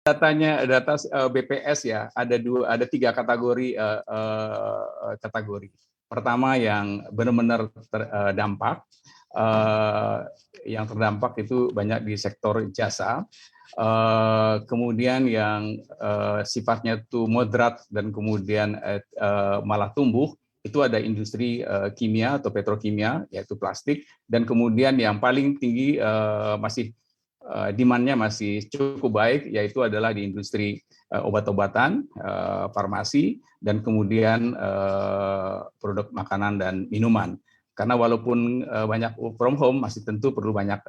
Data BPS ya, ada tiga kategori. Pertama yang benar-benar terdampak, yang terdampak itu banyak di sektor jasa. Kemudian yang sifatnya itu moderat dan kemudian malah tumbuh, itu ada industri kimia atau petrokimia, yaitu plastik, dan kemudian yang paling tinggi masih demand-nya masih cukup baik, yaitu adalah di industri obat-obatan, farmasi, dan kemudian produk makanan dan minuman. Karena walaupun banyak work from home, masih tentu perlu banyak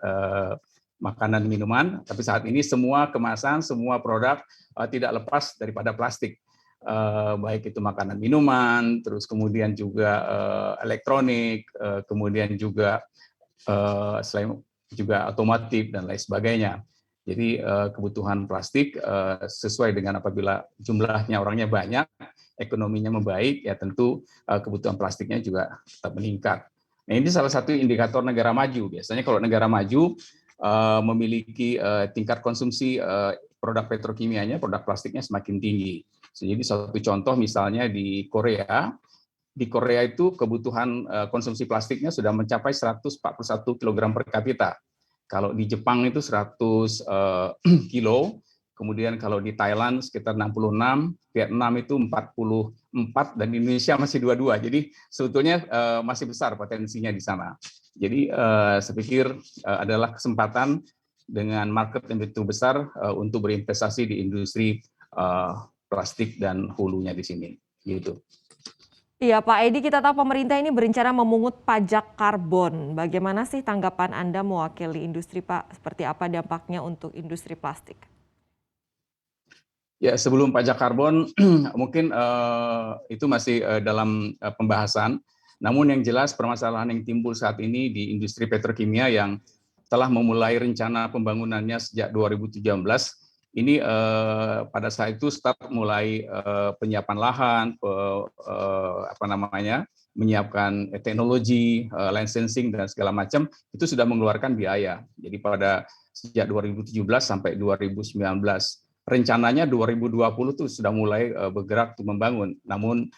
makanan minuman, tapi saat ini semua kemasan, semua produk tidak lepas daripada plastik. Baik itu makanan minuman, terus kemudian juga elektronik, kemudian juga selain juga otomotif dan lain sebagainya. Jadi kebutuhan plastik sesuai dengan apabila jumlahnya orangnya banyak, ekonominya membaik, ya tentu kebutuhan plastiknya juga tetap meningkat. Nah, ini salah satu indikator negara maju. Biasanya kalau negara maju memiliki tingkat konsumsi produk petrokimianya, produk plastiknya semakin tinggi. Jadi satu contoh misalnya di Korea itu kebutuhan konsumsi plastiknya sudah mencapai 141 kg per kapita. Kalau di Jepang itu 100 kilo, kemudian kalau di Thailand sekitar 66, Vietnam itu 44, dan Indonesia masih 22. Jadi sebetulnya masih besar potensinya di sana. Jadi saya pikir adalah kesempatan dengan market yang begitu besar untuk berinvestasi di industri plastik dan hulunya di sini. Gitu. Iya Pak Edi, kita tahu pemerintah ini berencana memungut pajak karbon. Bagaimana sih tanggapan Anda mewakili industri Pak? Seperti apa dampaknya untuk industri plastik? Ya, sebelum pajak karbon mungkin itu masih dalam pembahasan. Namun yang jelas permasalahan yang timbul saat ini di industri petrokimia yang telah memulai rencana pembangunannya sejak 2017, ini pada saat itu start mulai penyiapan lahan, menyiapkan teknologi, licensing dan segala macam, itu sudah mengeluarkan biaya. Jadi pada sejak 2017 sampai 2019. Rencananya 2020 tuh sudah mulai bergerak untuk membangun. Namun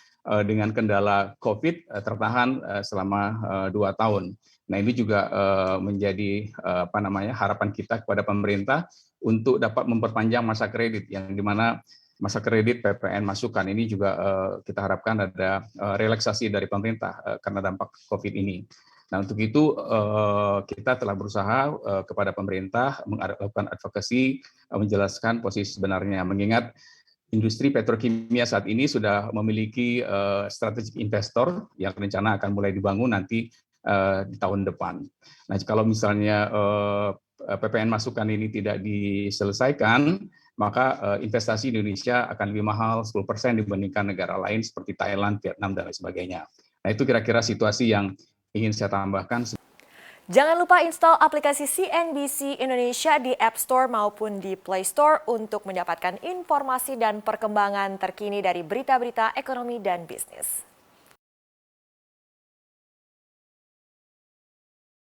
dengan kendala COVID tertahan selama 2 tahun. Nah, ini juga menjadi harapan kita kepada pemerintah untuk dapat memperpanjang masa kredit, yang dimana masa kredit PPN masukan ini juga kita harapkan ada relaksasi dari pemerintah karena dampak COVID ini. Nah, untuk itu kita telah berusaha kepada pemerintah melakukan advokasi, menjelaskan posisi sebenarnya, mengingat industri petrokimia saat ini sudah memiliki strategic investor yang rencana akan mulai dibangun nanti di tahun depan. Nah, kalau misalnya PPN masukan ini tidak diselesaikan, maka investasi Indonesia akan lebih mahal 10% dibandingkan negara lain seperti Thailand, Vietnam, dan lain sebagainya. Nah, itu kira-kira situasi yang ingin saya tambahkan. Jangan lupa install aplikasi CNBC Indonesia di App Store maupun di Play Store untuk mendapatkan informasi dan perkembangan terkini dari berita-berita ekonomi dan bisnis.